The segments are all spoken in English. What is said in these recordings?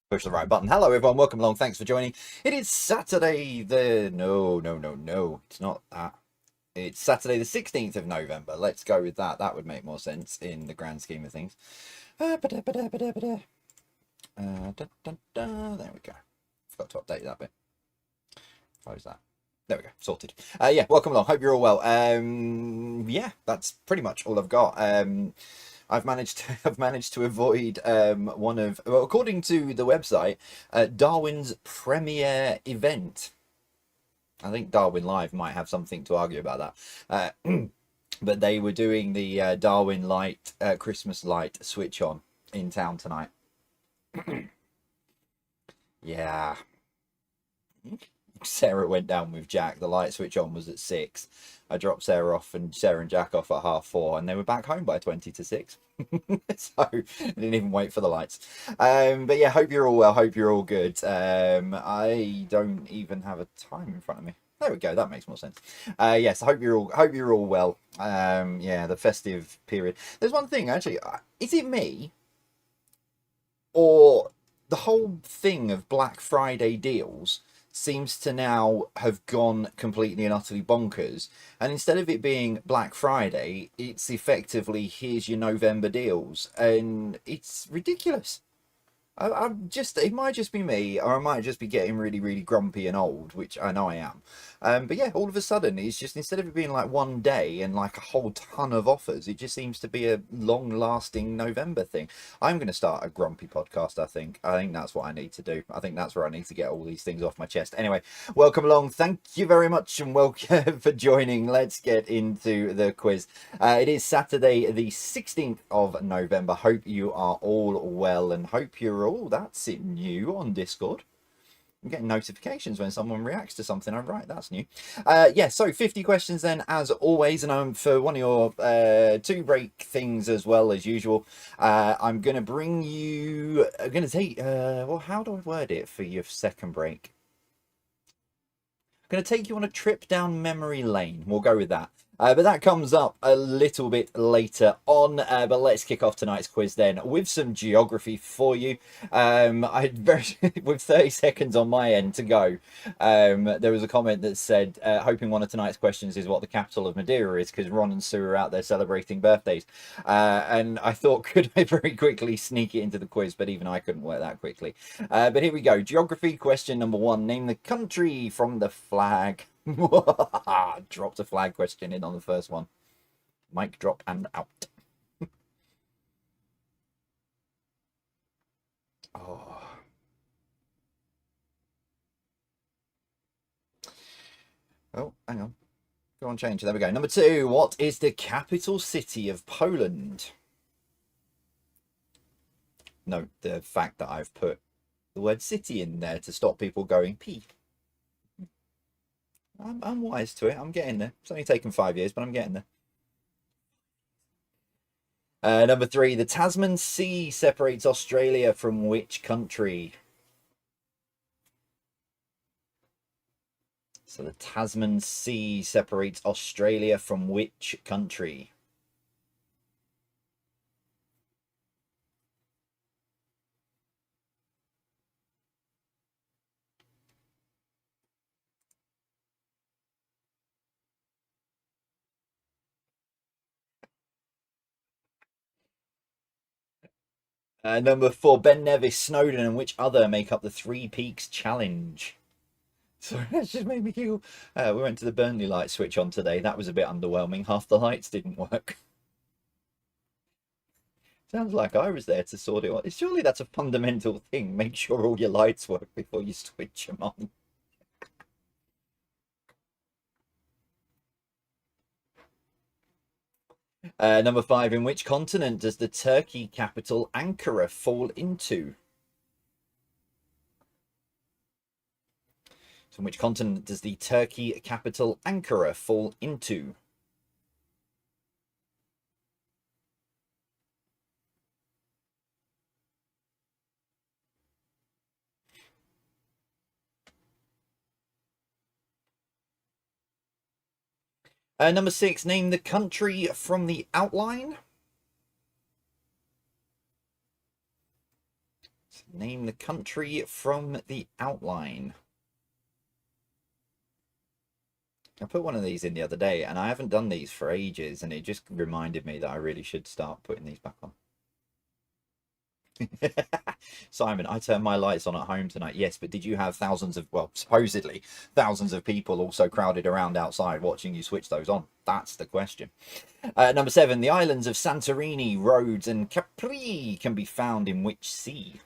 Push the right button. Hello, everyone. Welcome along. Thanks for joining. It is Saturday the... No. It's not that. It's Saturday the 16th of November. Let's go with that. That would make more sense in the grand scheme of things. There we go. Forgot to update that bit. Close that. There we go. Sorted. Yeah, welcome along. Hope you're all well. Yeah, that's pretty much all I've got. I've managed to avoid according to the website, Darwin's premiere event. I think Darwin Live might have something to argue about that. But they were doing the Darwin light, Christmas light switch on in town tonight. Yeah. Sarah went down with Jack. The light switch on was at 6. I dropped Sarah off and Jack off at 4:30, and they were back home by 20 to 6. So I didn't even wait for the lights. But yeah, hope you're all well. Hope you're all good. I don't even have a time in front of me. There we go. That makes more sense. Yes, I hope you're all well. Yeah, the festive period. There's one thing actually. Is it me, or the whole thing of Black Friday deals seems to now have gone completely and utterly bonkers, and instead of it being Black Friday, it's effectively here's your November deals, and it's ridiculous. I'm just, it might just be me, or I might just be getting really, really grumpy and old, which I know I am. But yeah, all of a sudden, it's just, instead of it being like one day and like a whole ton of offers, it just seems to be a long-lasting November thing. I'm going to start a grumpy podcast, I think. I think that's what I need to do. I think that's where I need to get all these things off my chest. Anyway, welcome along. Thank you very much, and welcome for joining. Let's get into the quiz. It is Saturday, the 16th of November. Hope you are all well, and hope you're all... That's it, new on Discord. I'm getting notifications when someone reacts to something. I'm right, that's new. Yeah, so 50 questions then, as always, and I'm for one of your two break things as well as usual. I'm going to bring you... I'm going to take... well, how do I word it for your second break? I'm going to take you on a trip down memory lane. We'll go with that. But that comes up a little bit later on. But let's kick off tonight's quiz then with some geography for you. With 30 seconds on my end to go, there was a comment that said, hoping one of tonight's questions is what the capital of Madeira is, because Ron and Sue are out there celebrating birthdays. And I thought, could I very quickly sneak it into the quiz? But even I couldn't work that quickly. But here we go. Geography question number 1. Name the country from the flag. Dropped a flag question in on the first one. Mic drop and out. Oh. Oh, hang on. Go on, change. There we go. Number 2. What is the capital city of Poland? Note the fact that I've put the word city in there to stop people going P. I'm wise to it. I'm getting there. It's only taken 5 years, but I'm getting there. Number 3. The Tasman Sea separates Australia from which country? So the Tasman Sea separates Australia from which country? Number 4. Ben Nevis, Snowdon, and which other make up the Three Peaks Challenge? Sorry, that just made me giggle. We went to the Burnley light switch on today. That was a bit underwhelming. Half the lights didn't work. Sounds like I was there to sort it out. Surely that's a fundamental thing. Make sure all your lights work before you switch them on. Number 5. In which continent does the Turkey capital Ankara fall into? So in which continent does the Turkey capital Ankara fall into? Number 6. Name the country from the outline. Name the country from the outline. I put one of these in the other day, and I haven't done these for ages, and it just reminded me that I really should start putting these back on. Simon, I turned my lights on at home tonight. Yes, but did you have thousands of, well, supposedly thousands of people also crowded around outside watching you switch those on? That's the question. Number 7, the islands of Santorini, Rhodes, and Capri can be found in which sea?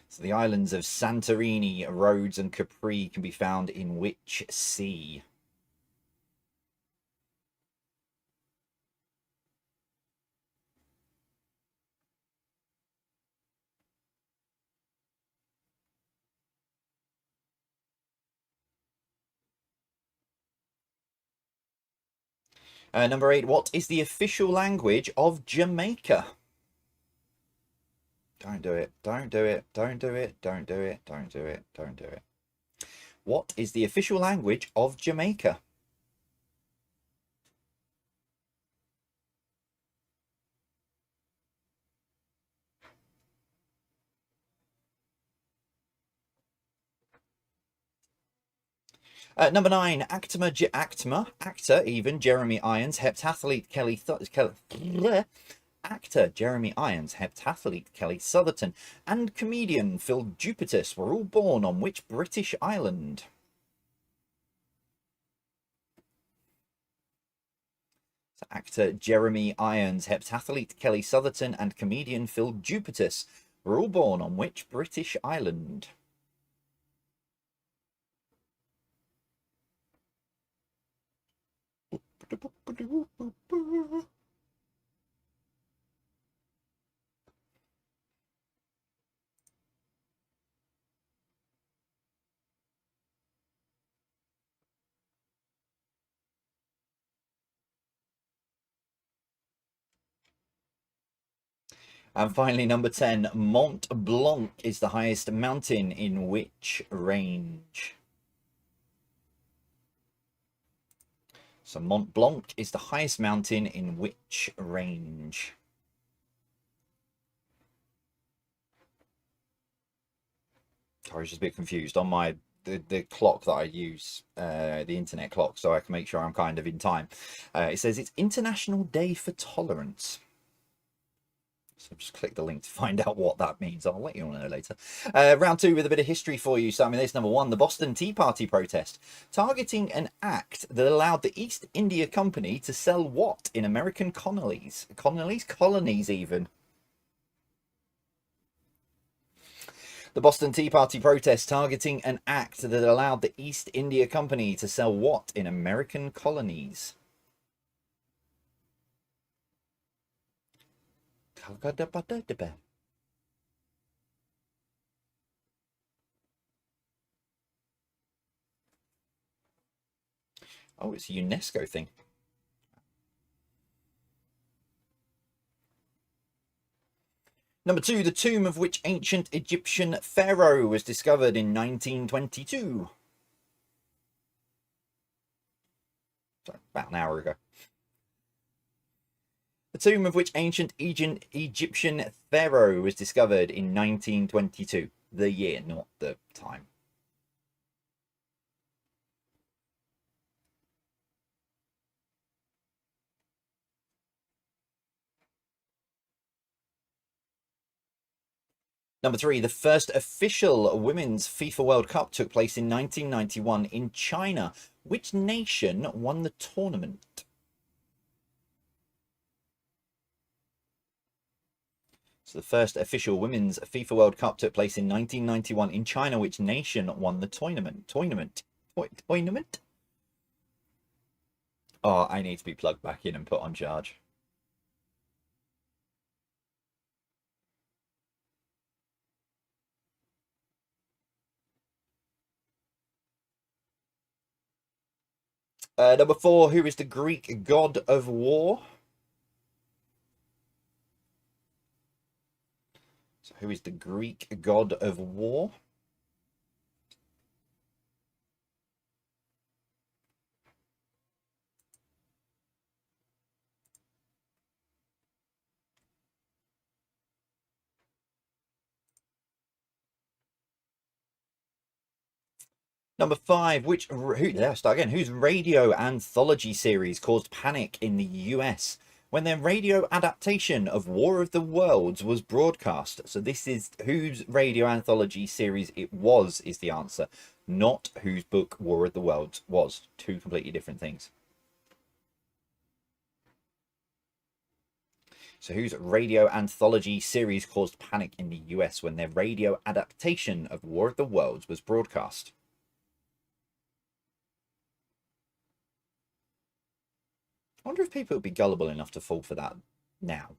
So the islands of Santorini, Rhodes, and Capri can be found in which sea? Number 8, what is the official language of Jamaica? Don't do it. Don't do it. Don't do it. Don't do it. Don't do it. Don't do it. What is the official language of Jamaica? Number 9, actor Jeremy Irons, heptathlete Kelly Sutherton, and comedian Phil Jupitus were all born on which British island? So actor Jeremy Irons, heptathlete Kelly Sutherton, and comedian Phil Jupitus were all born on which British island? And finally, number 10, Mont Blanc is the highest mountain in which range? So Mont Blanc is the highest mountain in which range? I was just a bit confused on my the clock that I use, the internet clock, so I can make sure I'm kind of in time. It says it's International Day for Tolerance. So just click the link to find out what that means. I'll let you all know later. Round 2 with a bit of history for you. So, I mean, there's number 1, the Boston Tea Party protest, targeting an act that allowed the East India Company to sell what in American colonies? Colonies, even. The Boston Tea Party protest targeting an act that allowed the East India Company to sell what in American colonies? Oh, it's a UNESCO thing. Number 2, the tomb of which ancient Egyptian pharaoh was discovered in 1922? Sorry, about an hour ago. The tomb of which ancient Egyptian pharaoh was discovered in 1922? The year, not the time. Number 3, the first official Women's FIFA World Cup took place in 1991 in China. Which nation won the tournament? So the first official Women's FIFA World Cup took place in 1991 in China. Which nation won the tournament? Oh, I need to be plugged back in and put on charge. Number 4, who is the Greek god of war? So who is the Greek god of war? Number 5, whose radio anthology series caused panic in the US when their radio adaptation of War of the Worlds was broadcast? So this is whose radio anthology series it was, is the answer, not whose book War of the Worlds was. Two completely different things. So whose radio anthology series caused panic in the US when their radio adaptation of War of the Worlds was broadcast? I wonder if people would be gullible enough to fall for that now.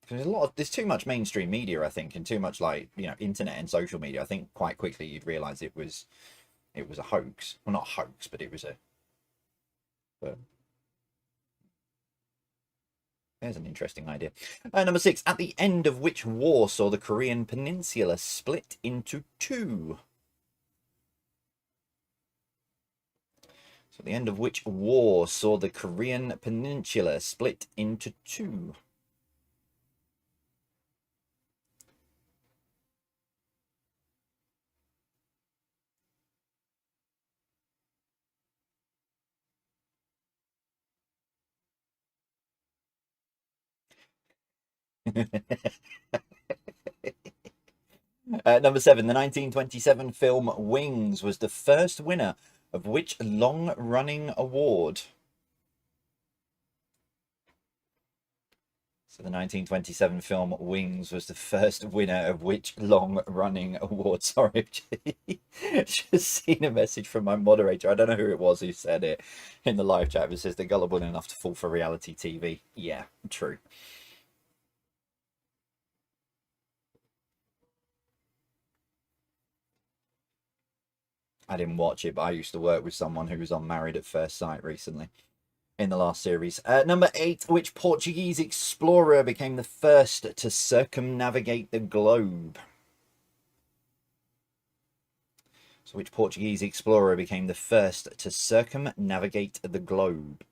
There's too much mainstream media, I think, and too much, like, you know, internet and social media. I think quite quickly you'd realize it was a hoax. Well, not a hoax, but it was a. But there's an interesting idea. Number 6. At the end of which war saw the Korean Peninsula split into two? So at the end of which war saw the Korean Peninsula split into two? Number 7. The 1927 film Wings was the first winner of which long-running award? So the 1927 film Wings was the first winner of which long-running award? Sorry, I've just seen a message from my moderator. I don't know who it was who said it in the live chat. It says they're gullible enough to fall for reality TV. Yeah, true. I didn't watch it, but I used to work with someone who was on Married at First Sight recently in the last series. Number 8, which Portuguese explorer became the first to circumnavigate the globe? So which Portuguese explorer became the first to circumnavigate the globe?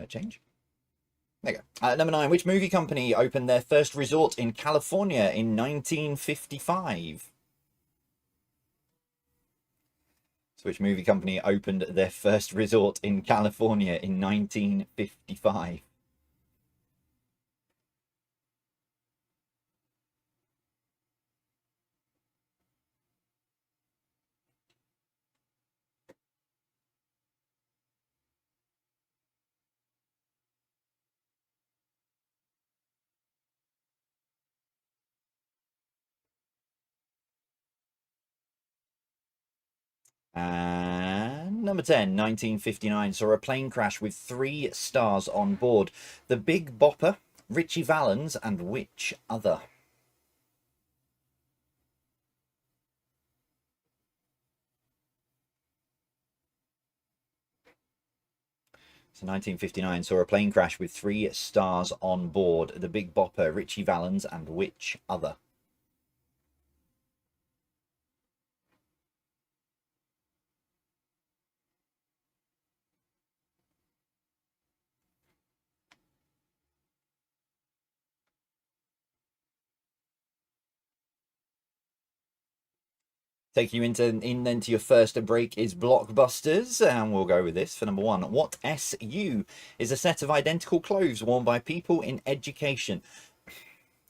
Change. There you go. Number 9, which movie company opened their first resort in California in 1955? So which movie company opened their first resort in California in 1955? And number 10, 1959 saw a plane crash with 3 stars on board. The Big Bopper, Richie Valens, and which other? So 1959 saw a plane crash with 3 stars on board. The Big Bopper, Richie Valens, and which other? Taking you into your first break is Blockbusters, and we'll go with this for number 1. What SU is a set of identical clothes worn by people in education?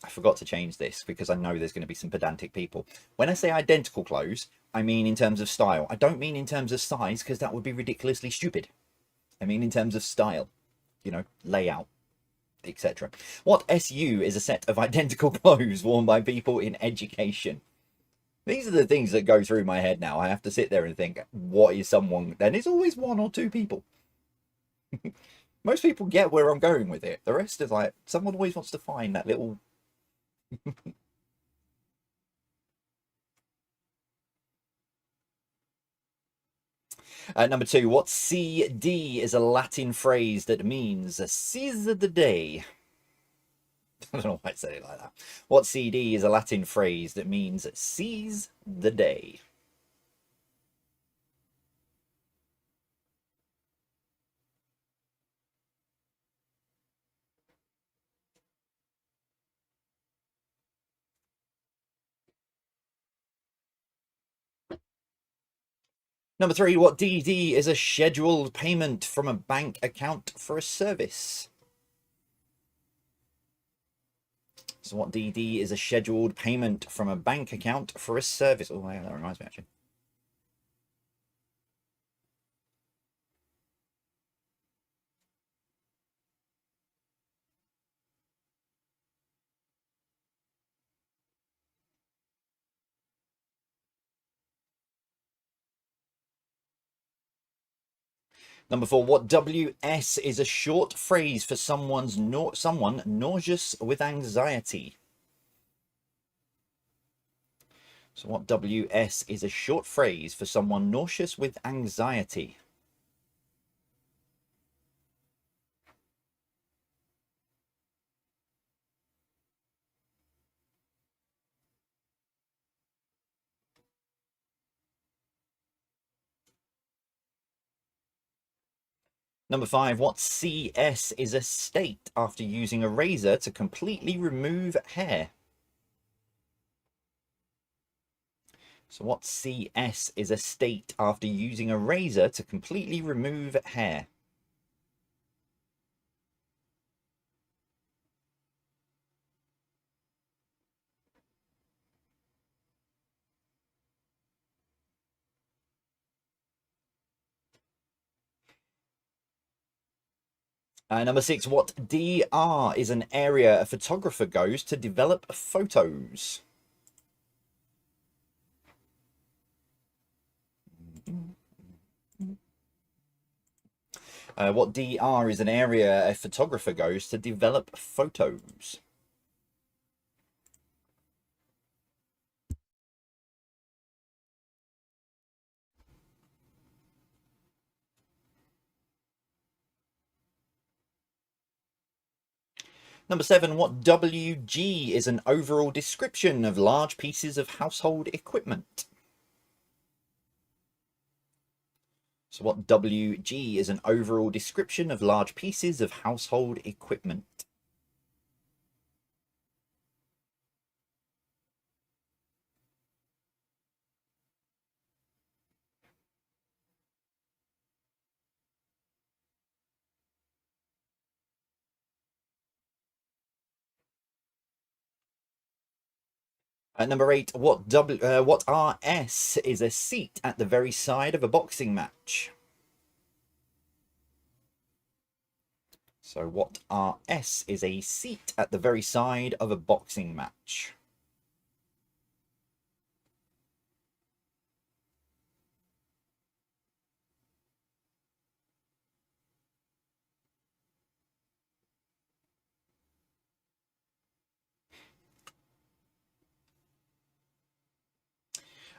I forgot to change this because I know there's going to be some pedantic people. When I say identical clothes, I mean in terms of style. I don't mean in terms of size, because that would be ridiculously stupid. I mean in terms of style, you know, layout, etc. What SU is a set of identical clothes worn by people in education? These are the things that go through my head now. I have to sit there and think, what is someone? Then it's always 1 or 2 people. Most people get where I'm going with it. The rest is like, someone always wants to find that little. Number 2, what CD is a Latin phrase that means seize the day? I don't know why I said it like that. What CD is a Latin phrase that means seize the day? Number 3, what DD is a scheduled payment from a bank account for a service? So what DD is a scheduled payment from a bank account for a service? Oh, yeah, that reminds me, actually. Number 4, what WS is a short phrase for someone nauseous with anxiety? So what WS is a short phrase for someone nauseous with anxiety? Number 5, what CS is a state after using a razor to completely remove hair? So what CS is a state after using a razor to completely remove hair? Number 6, what DR is an area a photographer goes to develop photos? What DR is an area a photographer goes to develop photos? Number 7, what WG is an overall description of large pieces of household equipment? So what WG is an overall description of large pieces of household equipment? Number 8, what RS is a seat at the very side of a boxing match? So what RS is a seat at the very side of a boxing match?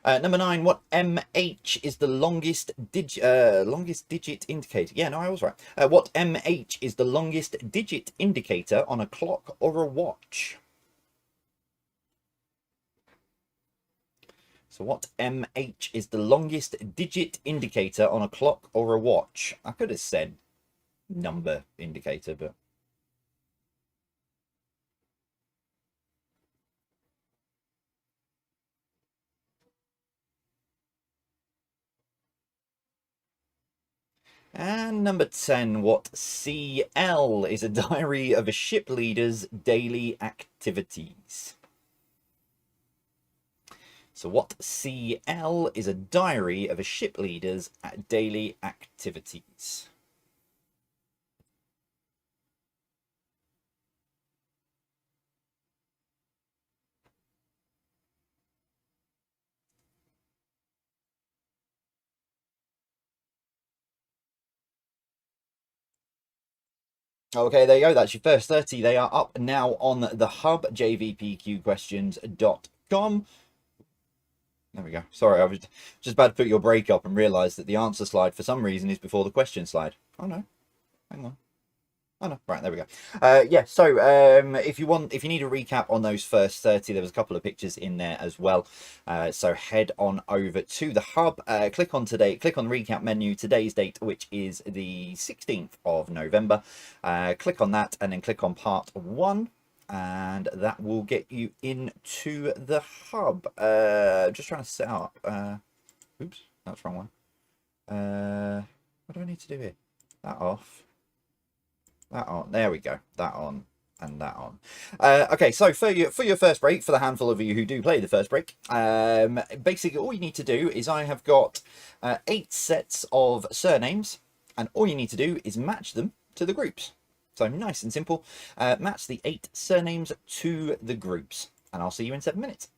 Number 9, what MH is the longest digit indicator? Yeah, no, I was right. What MH is the longest digit indicator on a clock or a watch? So what MH is the longest digit indicator on a clock or a watch? I could have said number indicator, but... And number 10, what CL is a diary of a ship leader's daily activities? So what CL is a diary of a ship leader's daily activities? Okay, there you go. That's your first 30. They are up now on the hub, jvpqquestions.com. There we go. Sorry, I was just about to put your break up and realised that the answer slide for some reason is before the question slide. Oh no, hang on. Oh no, right, there we go. Yeah, so if you need a recap on those first 30, there was a couple of pictures in there as well. So head on over to the hub, click on the recap menu, today's date, which is the 16th of November. Click on that and then click on part 1. And that will get you into the hub. Just trying to set up. Oops, that's the wrong one. What do I need to do here? That off. That on. There we go. That on and that on. Okay, so for your first break, for the handful of you who do play the first break, basically all you need to do is I have got 8 sets of surnames, and all you need to do is match them to the groups. So nice and simple. Match the 8 surnames to the groups, and I'll see you in 7 minutes.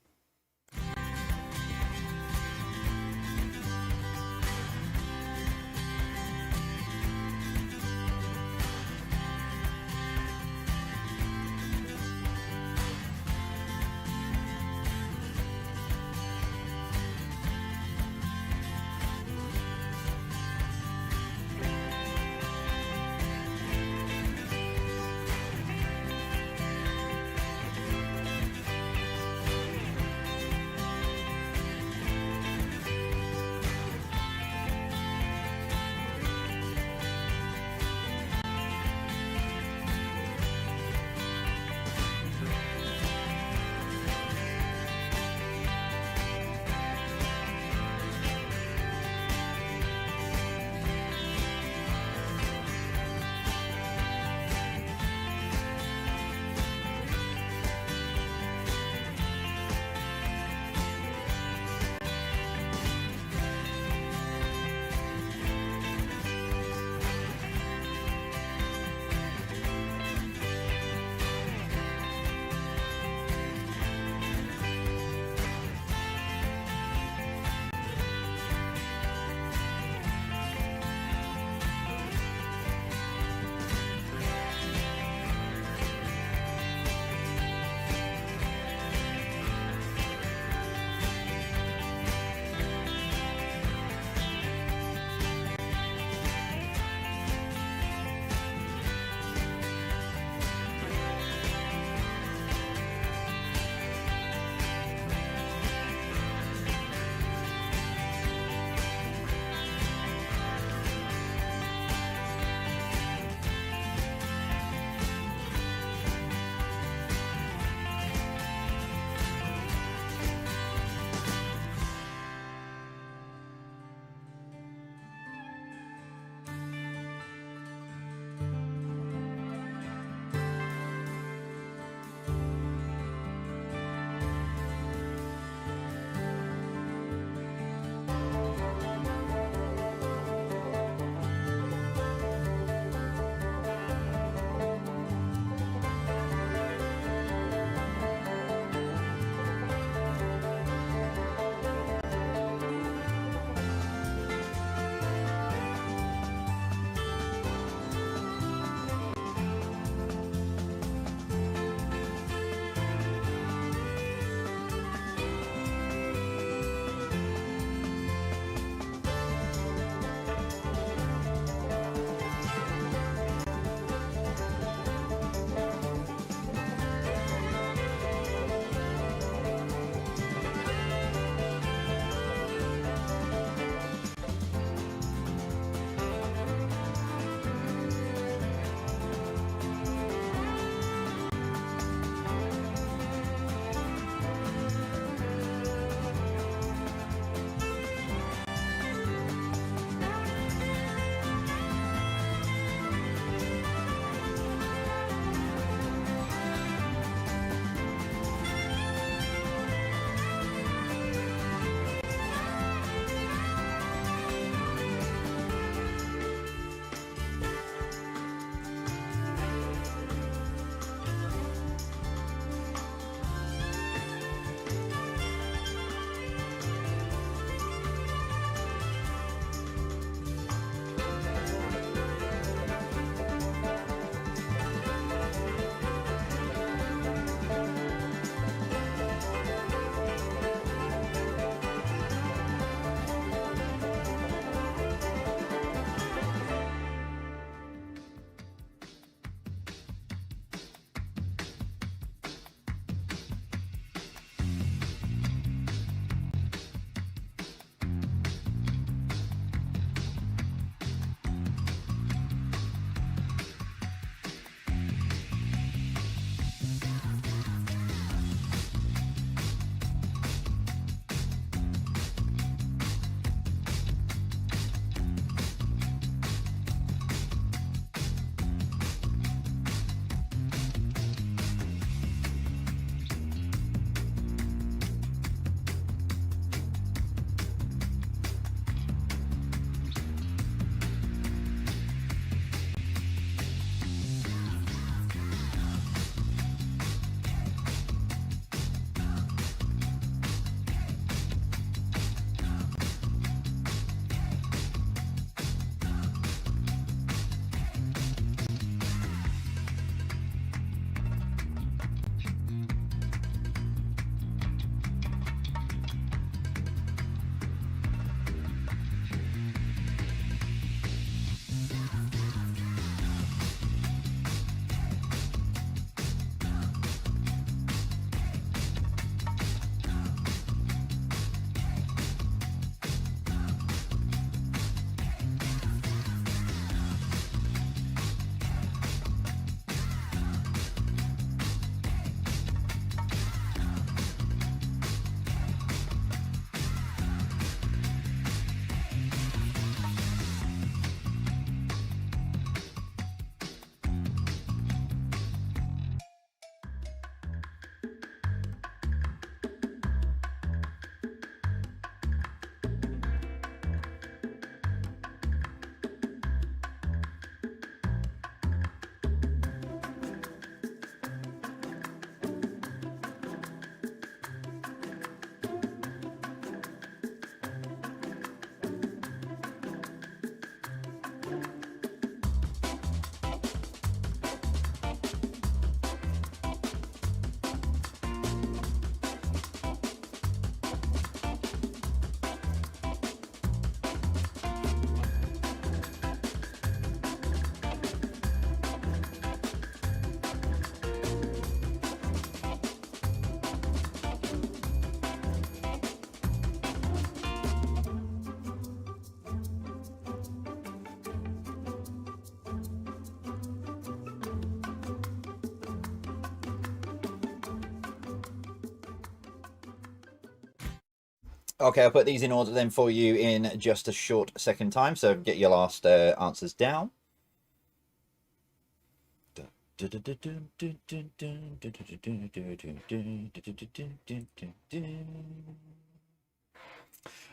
Okay, I'll put these in order then for you in just a short second time. So get your last answers down.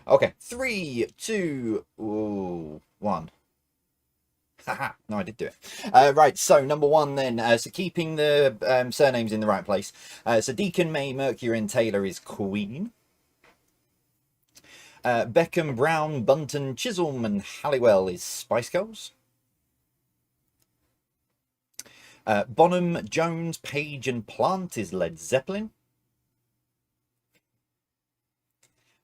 Okay, 3, 2, 1. Haha, no, I did do it. Right, so number one then. So keeping the surnames in the right place. So Deacon, May, Mercury, and Taylor is Queen. Beckham, Brown, Bunton, Chisholm, and Halliwell is Spice Girls. Bonham, Jones, Page, and Plant is Led Zeppelin.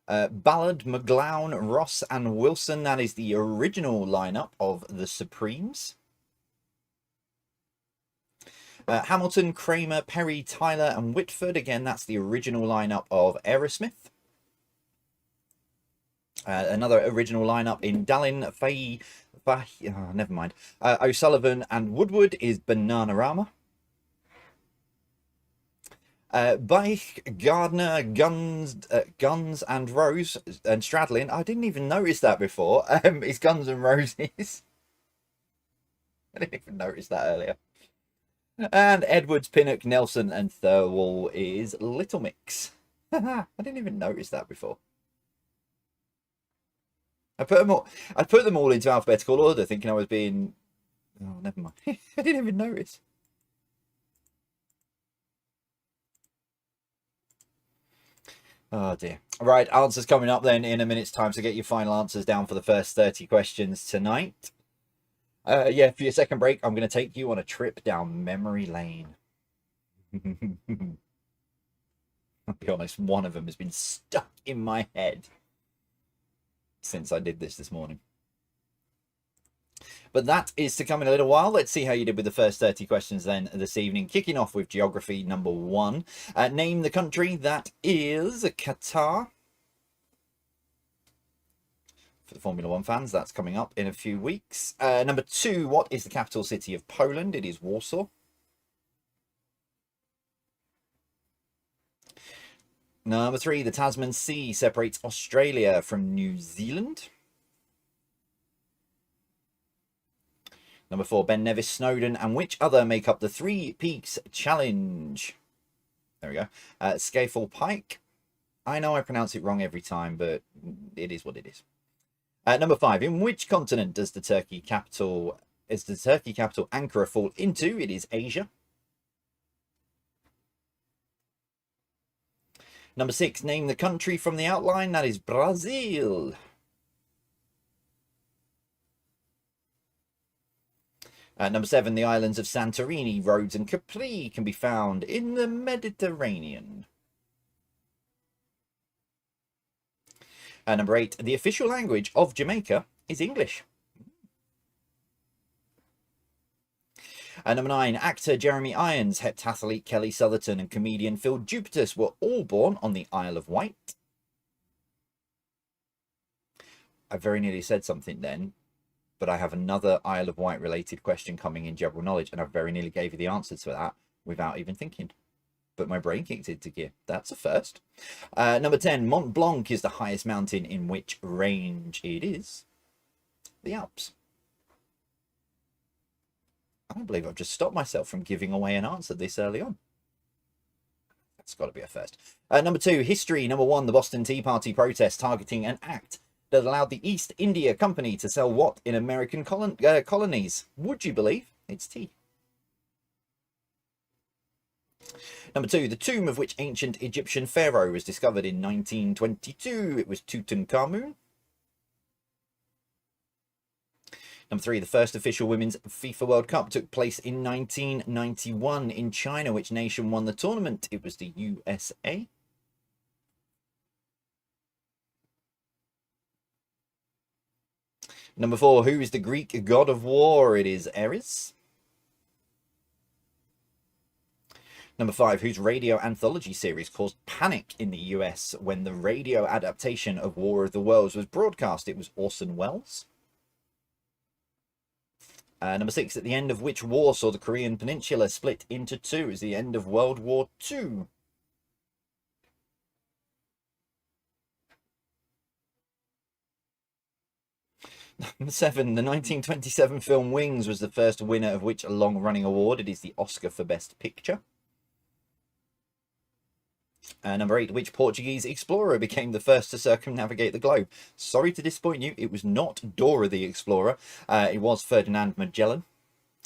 Ballard, McGlown, Ross, and Wilson, that is the original lineup of the Supremes. Hamilton, Kramer, Perry, Tyler, and Whitford, again, that's the original lineup of Aerosmith. Another original lineup in Dallin, Fahey, never mind. O'Sullivan and Woodward is Bananarama. Bike, Gardner, Guns and Rose and Stradlin. I didn't even notice that before. It's Guns and Roses. I didn't even notice that earlier. And Edwards, Pinnock, Nelson, and Thirlwall is Little Mix. I didn't even notice that before. I put them all into alphabetical order, thinking I was being. Oh, never mind. I didn't even notice. Oh dear. Right, answers coming up then in a minute's time, so get your final answers down for the first 30 questions tonight. Yeah, for your second break, I'm going to take you on a trip down memory lane. I'll be honest, one of them has been stuck in my head since I did this morning. But that is to come in a little while. Let's see how you did with the first 30 questions then this evening. Kicking off with geography number 1. Name the country. That is Qatar. For the Formula 1 fans, that's coming up in a few weeks. Number 2, what is the capital city of Poland? It is Warsaw. Number 3, the Tasman Sea separates Australia from New Zealand. Number 4, Ben Nevis, Snowdon, and which other make up the Three Peaks Challenge? There we go. Scafell Pike. I know I pronounce it wrong every time, but it is what it is. Number 5, in which continent does the Turkey capital Ankara fall into? It is Asia. Number 6, name the country from the outline. That is Brazil. Number 7, the islands of Santorini, Rhodes, and Capri can be found in the Mediterranean. Number 8, the official language of Jamaica is English. Number 9, actor Jeremy Irons, heptathlete Kelly Southerton, and comedian Phil Jupitus were all born on the Isle of Wight. I very nearly said something then, but I have another Isle of Wight related question coming in general knowledge, and I very nearly gave you the answer to that without even thinking. But my brain kicked into gear. That's a first. Number 10, Mont Blanc is the highest mountain in which range? It is the Alps. I don't believe I've just stopped myself from giving away an answer this early on. That's got to be a first. Number 2, history. Number 1, the Boston Tea Party protest targeting an act that allowed the East India Company to sell what in American colonies? Would you believe? It's tea. Number 2, the tomb of which ancient Egyptian pharaoh was discovered in 1922. It was Tutankhamun. Number 3, the first official women's FIFA World Cup took place in 1991 in China. Which nation won the tournament? It was the USA. Number 4, who is the Greek god of war? It is Ares. Number 5, whose radio anthology series caused panic in the US when the radio adaptation of War of the Worlds was broadcast? It was Orson Welles. Number 6, at the end of which war saw the Korean Peninsula split into two? It was the end of World War II. Number 7, the 1927 film Wings was the first winner of which long-running award? It is the Oscar for Best Picture. Number 8, which Portuguese explorer became the first to circumnavigate the globe? Sorry to disappoint you, it was not Dora the Explorer. It was Ferdinand Magellan.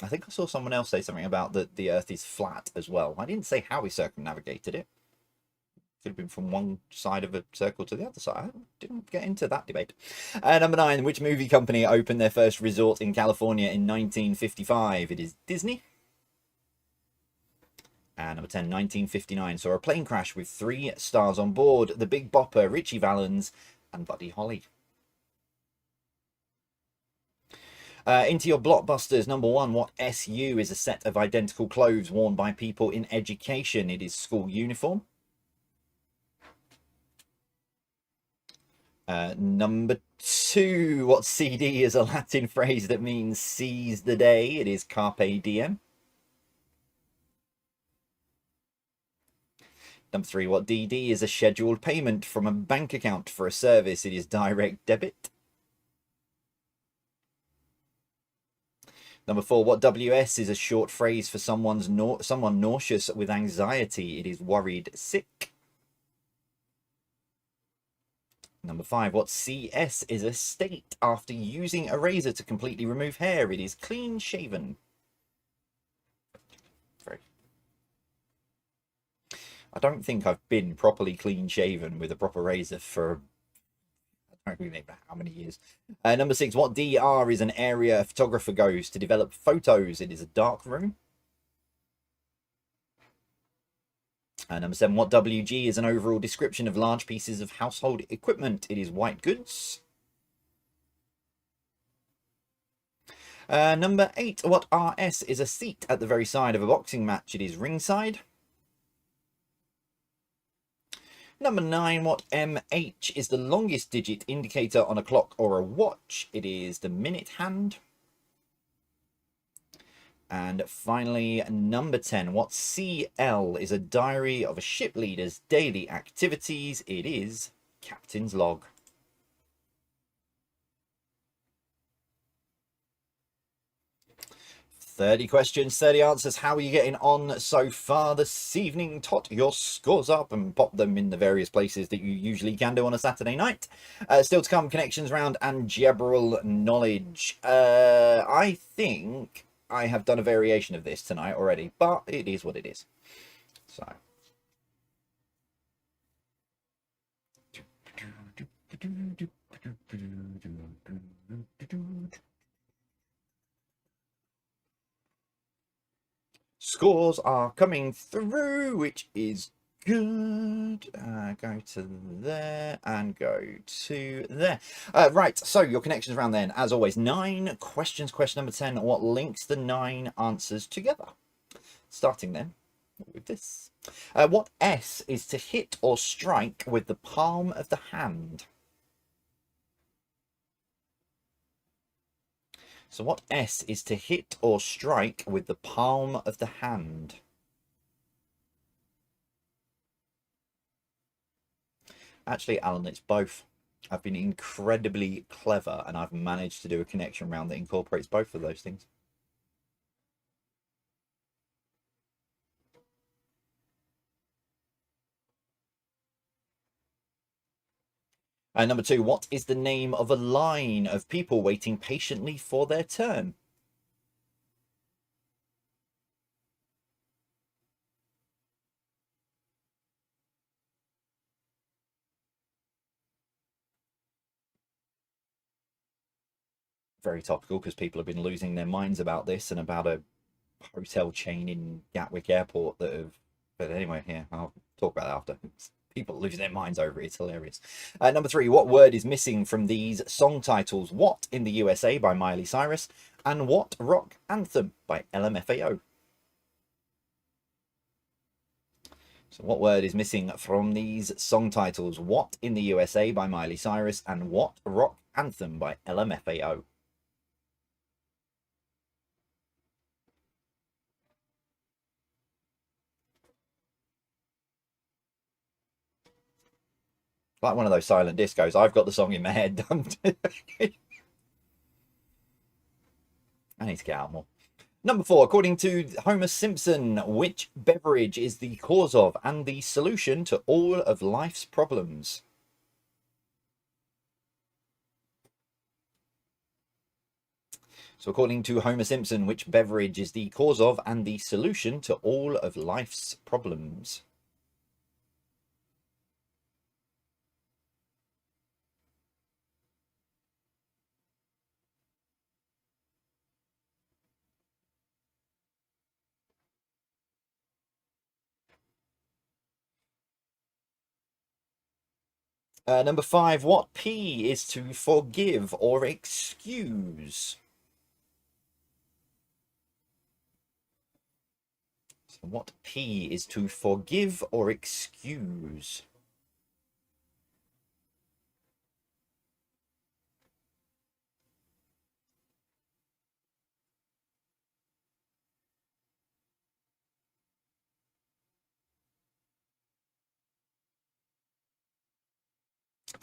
I think I saw someone else say something about that the Earth is flat as well. I didn't say how he circumnavigated it. Could have been from one side of a circle to the other side. I didn't get into that debate. Number 9, which movie company opened their first resort in California in 1955? It is Disney. And number 10, 1959, saw a plane crash with 3 stars on board: The Big Bopper, Richie Valens, and Buddy Holly. Into your blockbusters. Number 1, what SU is a set of identical clothes worn by people in education? It is school uniform. Number 2, what CD is a Latin phrase that means seize the day? It is Carpe Diem. Number 3, what DD is a scheduled payment from a bank account for a service? It is direct debit. Number 4, what WS is a short phrase for someone nauseous with anxiety? It is worried sick. Number 5, what CS is a state after using a razor to completely remove hair? It is clean shaven. I don't think I've been properly clean shaven with a proper razor for I don't remember how many years. Number 6, what DR is an area a photographer goes to develop photos? It is a dark room. Number 7, what WG is an overall description of large pieces of household equipment? It is white goods. Number 8, what RS is a seat at the very side of a boxing match? It is ringside. Number 9, what MH is the longest digit indicator on a clock or a watch? It is the minute hand. And finally, number 10, what CL is a diary of a ship leader's daily activities? It is captain's log. 30 questions, 30 answers. How are you getting on so far this evening? Tot your scores up and pop them in the various places that you usually can do on a Saturday night. Still to come, connections round and general knowledge. I think I have done a variation of this tonight already, but it is what it is. So. Scores are coming through, which is good. Go to there and go to there. Right, so your connections around then, as always, 9 questions. Question number 10, what links the 9 answers together? Starting then with this. What S is to hit or strike with the palm of the hand? So what S is to hit or strike with the palm of the hand? Actually, Alan, it's both. I've been incredibly clever and I've managed to do a connection round that incorporates both of those things. Number 2, what is the name of a line of people waiting patiently for their turn? Very topical because people have been losing their minds about this and about a hotel chain in Gatwick Airport that have... But anyway, yeah, I'll talk about that after. People losing their minds over it. It's hilarious. Number 3, what word is missing from these song titles? What in the USA by Miley Cyrus and What Rock Anthem by LMFAO? So what word is missing from these song titles? What in the USA by Miley Cyrus and What Rock Anthem by LMFAO? Like one of those silent discos. I've got the song in my head. I need to get out more. Number 4, according to Homer Simpson, which beverage is the cause of and the solution to all of life's problems? So according to Homer Simpson, which beverage is the cause of and the solution to all of life's problems? Number 5, what P is to forgive or excuse? So what P is to forgive or excuse?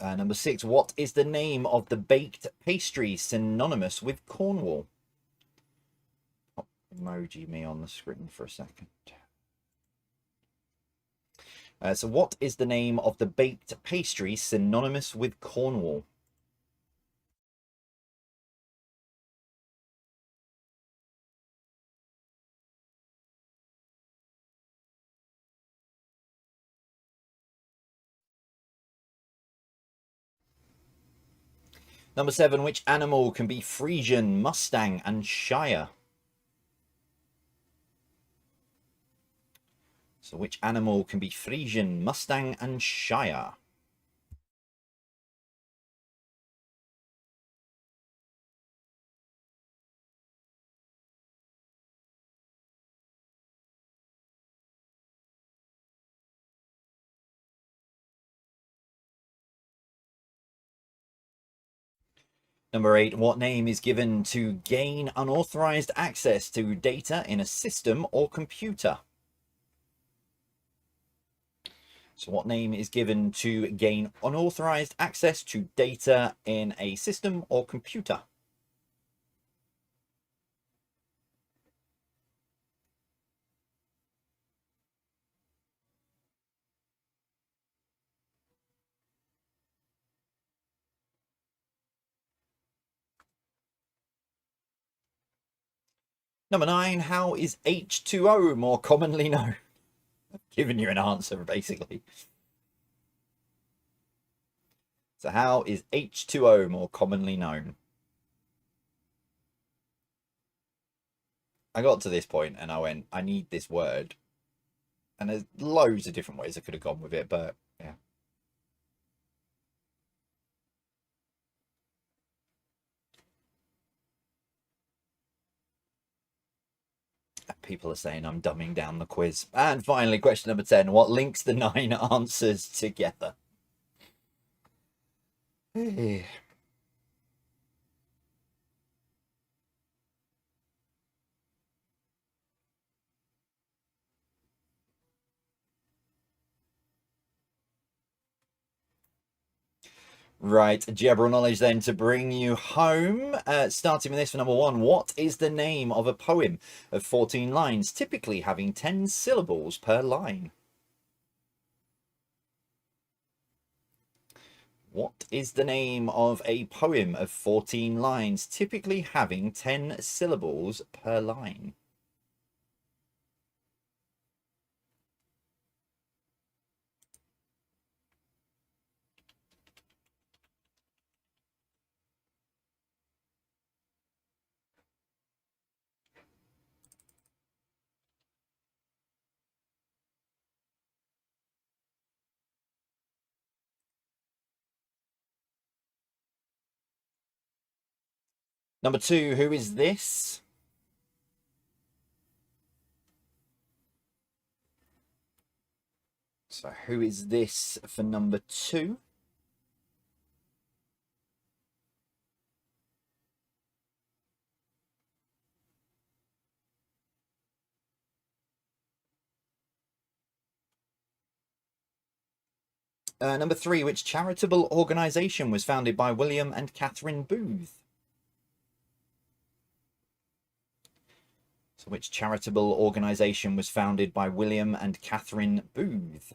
Number 6, what is the name of the baked pastry synonymous with Cornwall? Oh, emoji me on the screen for a second. So what is the name of the baked pastry synonymous with Cornwall? Number 7, which animal can be Frisian, Mustang, and Shire? So which animal can be Frisian, Mustang, and Shire? Number 8, what name is given to gain unauthorized access to data in a system or computer? So what name is given to gain unauthorized access to data in a system or computer? Number 9, how is H2O more commonly known? I've given you an answer, basically. So how is H2O more commonly known? I got to this point and I went, I need this word. And there's loads of different ways I could have gone with it, but yeah. People are saying I'm dumbing down the quiz. And finally, question number 10. What links the 9 answers together? Right, general knowledge then to bring you home. Starting with this for number 1. What is the name of a poem of 14 lines, typically having 10 syllables per line? What is the name of a poem of 14 lines, typically having 10 syllables per line? Number 2, who is this? So who is this for number 2? Number 3, which charitable organisation was founded by William and Catherine Booth? So which charitable organisation was founded by William and Catherine Booth?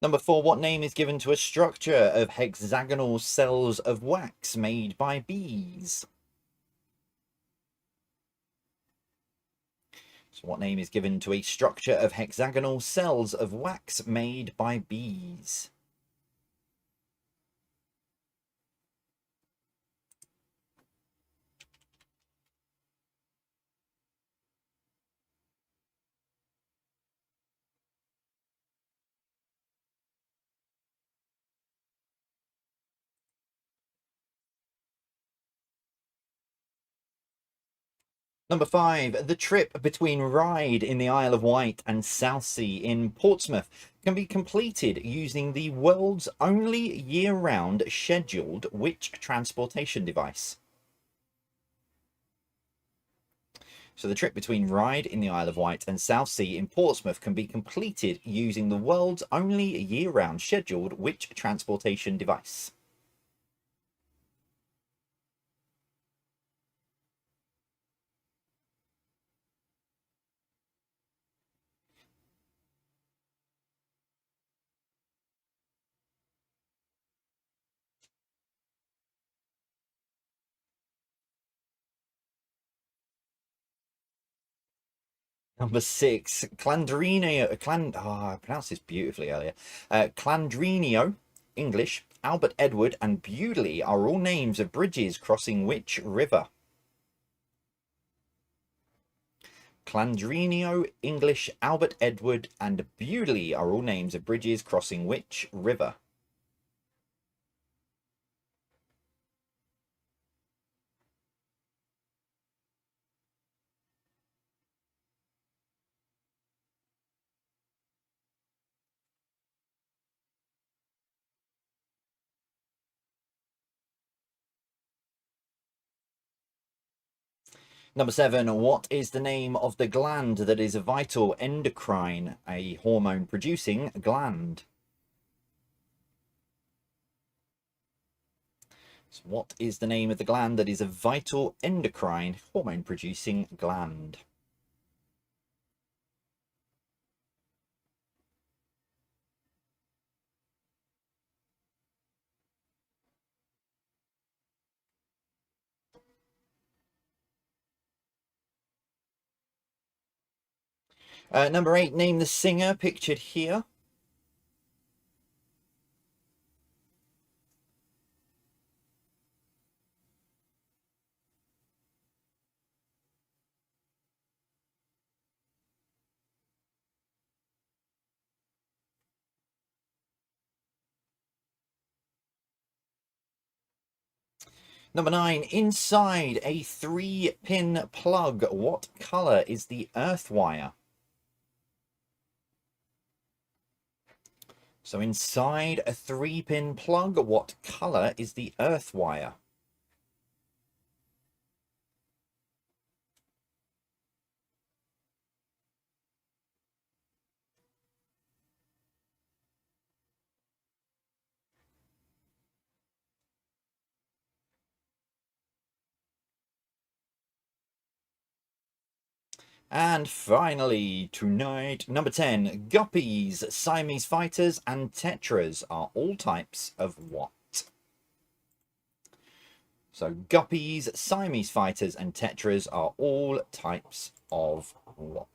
Number 4, what name is given to a structure of hexagonal cells of wax made by bees? So what name is given to a structure of hexagonal cells of wax made by bees? Number 5, the trip between Ryde in the Isle of Wight and Southsea in Portsmouth can be completed using the world's only year-round scheduled which transportation device? So the trip between Ryde in the Isle of Wight and Southsea in Portsmouth can be completed using the world's only year-round scheduled which transportation device? Number 6, I pronounced this beautifully earlier. Clandrinio, English, Albert Edward, and Bewley are all names of bridges crossing which river? Clandrinio, English, Albert Edward, and Bewley are all names of bridges crossing which river? Number 7, what is the name of the gland that is a vital endocrine, a hormone producing gland? So what is the name of the gland that is a vital endocrine, hormone producing gland? Number 8, name the singer pictured here. Number 9, inside a 3-pin plug, what colour is the earth wire? So inside a 3-pin plug, what colour is the earth wire? And finally, tonight, number 10, guppies, Siamese fighters, and tetras are all types of what? So guppies, Siamese fighters, and tetras are all types of what?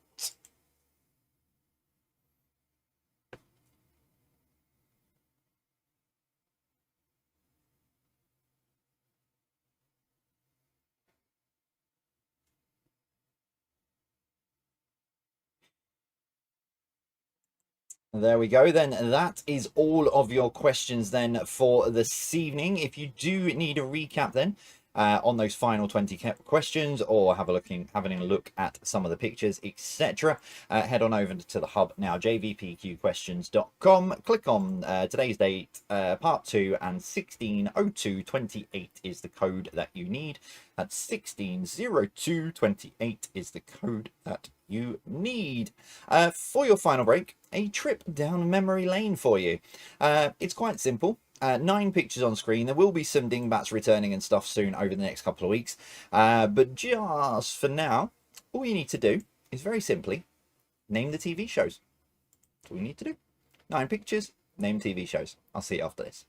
There we go then. That is all of your questions then for this evening. If you do need a recap then, on those final 20 questions, or having a look at some of the pictures, etc., head on over to the hub now, jvpqquestions.com. Click on today's date, part 2, and 160228 is the code that you need. That's 160228 is the code that you need. For your final break, a trip down memory lane for you. It's quite simple. 9 pictures on screen. There will be some dingbats returning and stuff soon over the next couple of weeks. But just for now, all you need to do is very simply name the TV shows. That's all you need to do. 9 pictures, name TV shows. I'll see you after this.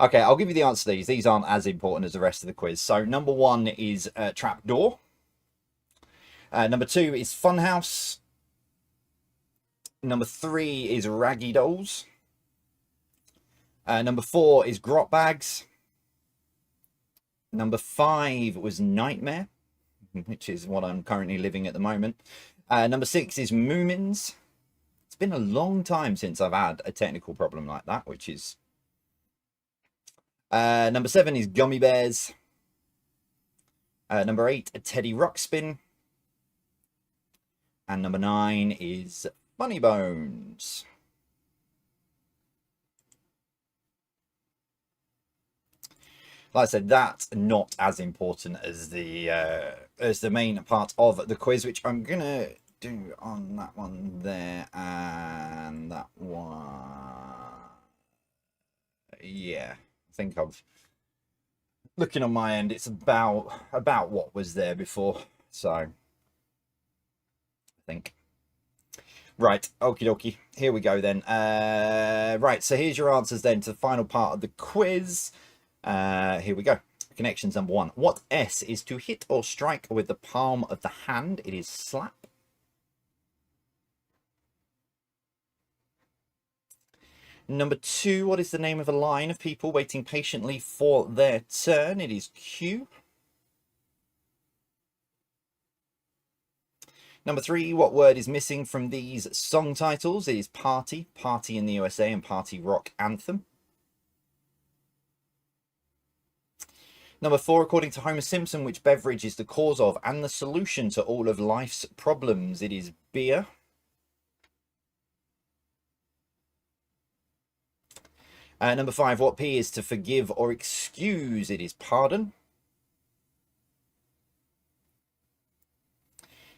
Okay, I'll give you the answer to these. These aren't as important as the rest of the quiz. So number 1 is trapdoor. Number 2 is funhouse. Number 3 is raggy dolls. Number 4 is grot bags. Number 5 was nightmare, which is what I'm currently living at the moment. Number 6 is moomins. It's been a long time since I've had a technical problem like that, which is... number 7 is gummy bears. Number 8, a Teddy Ruxpin. And number 9 is funny bones. Like I said, that's not as important as the main part of the quiz, which I'm gonna do on that one there and that one. Yeah, I think I've looking on my end. It's about what was there before, so I think. Right, okie dokie. Here we go then. Right, so here's your answers then to the final part of the quiz. Here we go. Connections number 1. What S is to hit or strike with the palm of the hand? It is slap. Number 2. What is the name of a line of people waiting patiently for their turn? It is queue. Number 3. What word is missing from these song titles? It is party, party in the USA, and party rock anthem. Number 4, according to Homer Simpson, which beverage is the cause of and the solution to all of life's problems? It is beer. Number 5, what P is to forgive or excuse? It is pardon.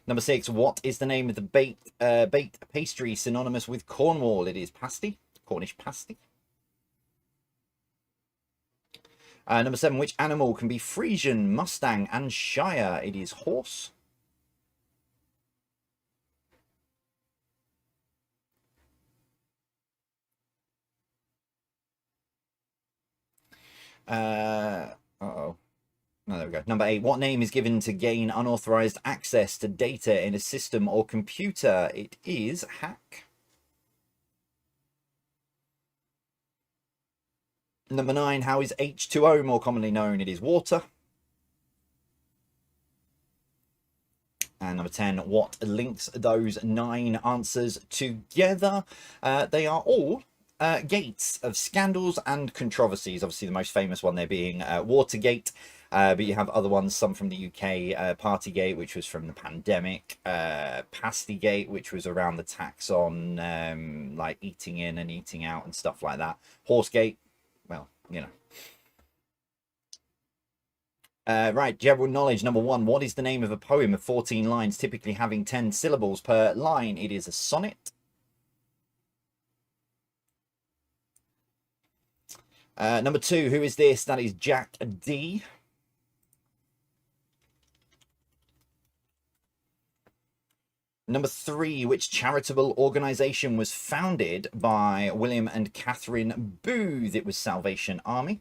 Number 6, what is the name of the baked pastry synonymous with Cornwall? It is pasty, Cornish pasty. Number 7, which animal can be Frisian, Mustang, and Shire? It is horse. Uh-oh. No, there we go. Number 8, what name is given to gain unauthorized access to data in a system or computer? It is hack. Number 9, how is H2O more commonly known? It is water. And number 10, what links those 9 answers together? They are all gates of scandals and controversies. Obviously, the most famous one there being Watergate. But you have other ones, some from the UK, Partygate, which was from the pandemic, Pastygate, which was around the tax on like eating in and eating out and stuff like that. Horsegate, well, you know. Right, general knowledge. Number 1, what is the name of a poem of 14 lines, typically having 10 syllables per line? It is a sonnet. Number 2, who is this? That is Jack D. Number 3, which charitable organization was founded by William and Catherine Booth? It was Salvation Army.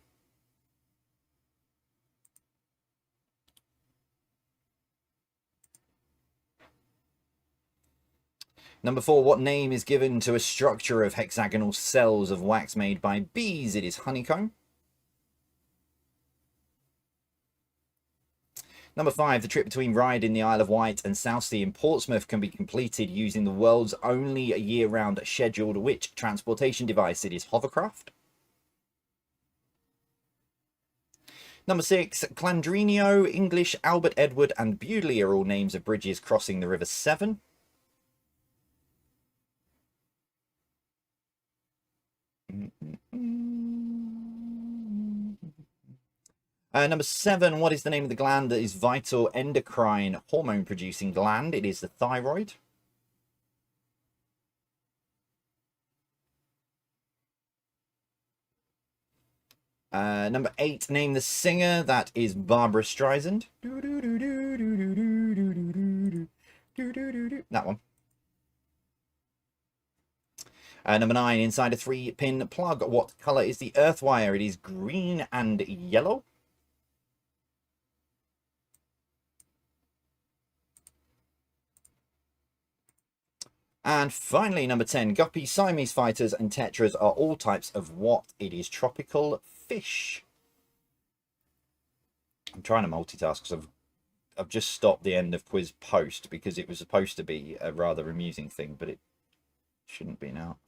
Number 4, what name is given to a structure of hexagonal cells of wax made by bees? It is honeycomb. Number 5, the trip between Ryde in the Isle of Wight and Southsea in Portsmouth can be completed using the world's only year-round scheduled which transportation device? It is hovercraft. Number 6, Clandrinio, English, Albert Edward, and Bewdley are all names of bridges crossing the River Severn. Number 7, what is the name of the gland that is vital endocrine hormone producing gland? It is the thyroid. Number 8, name the singer. That is Barbara Streisand. That one. Number 9, inside a 3-pin plug. What colour is the earth wire? It is green and yellow. And finally, number 10, guppy, Siamese fighters, and tetras are all types of what? It is tropical fish. I'm trying to multitask because I've just stopped the end of quiz post because it was supposed to be a rather amusing thing, but it shouldn't be now.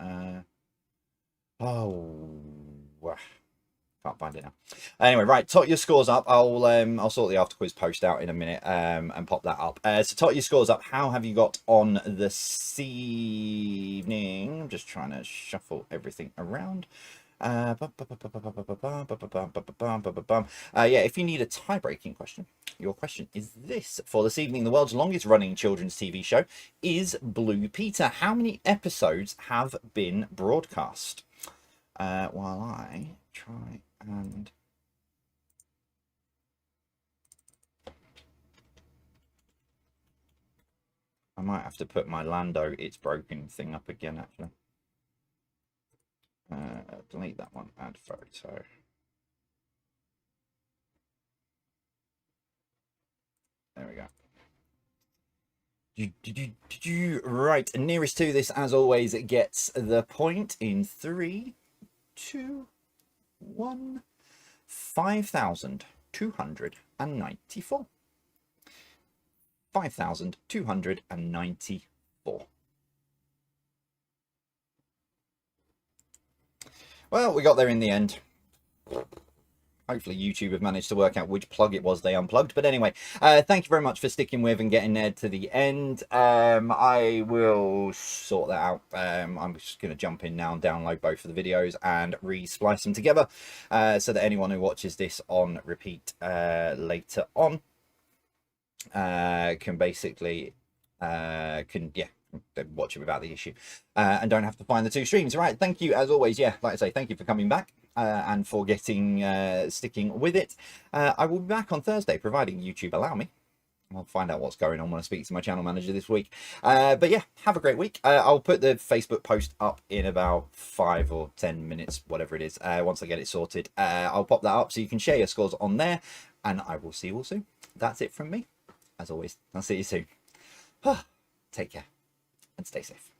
Can't find it now. Anyway, right, tot your scores up. I'll sort the after quiz post out in a minute and pop that up. So tot your scores up. How have you got on this evening? I'm just trying to shuffle everything around. Yeah, if you need a tie-breaking question, your question is this. For this evening, the world's longest running children's TV show is Blue Peter. How many episodes have been broadcast? While I try and... I might have to put my Lando It's Broken thing up again, actually. Delete that one, add photo. There we go. Right, nearest to this, as always, it gets the point in 3, 2, 1. 5,294. 5,294. Well, we got there in the end. Hopefully YouTube have managed to work out which plug it was they unplugged. But anyway, thank you very much for sticking with and getting there to the end. I will sort that out. I'm just going to jump in now and download both of the videos and re-splice them together so that anyone who watches this on repeat later on can basically watch it without the issue and don't have to find the 2 streams. Right, thank you as always. Yeah, like I say, thank you for coming back and for getting sticking with it. I will be back on Thursday providing YouTube allow me. I'll find out what's going on when I speak to my channel manager this week. But yeah, have a great week. I'll put the Facebook post up in about 5 or 10 minutes, whatever it is, once I get it sorted. I'll pop that up so you can share your scores on there, and I will see you all soon. That's it from me. As always, I'll see you soon. Take care and stay safe.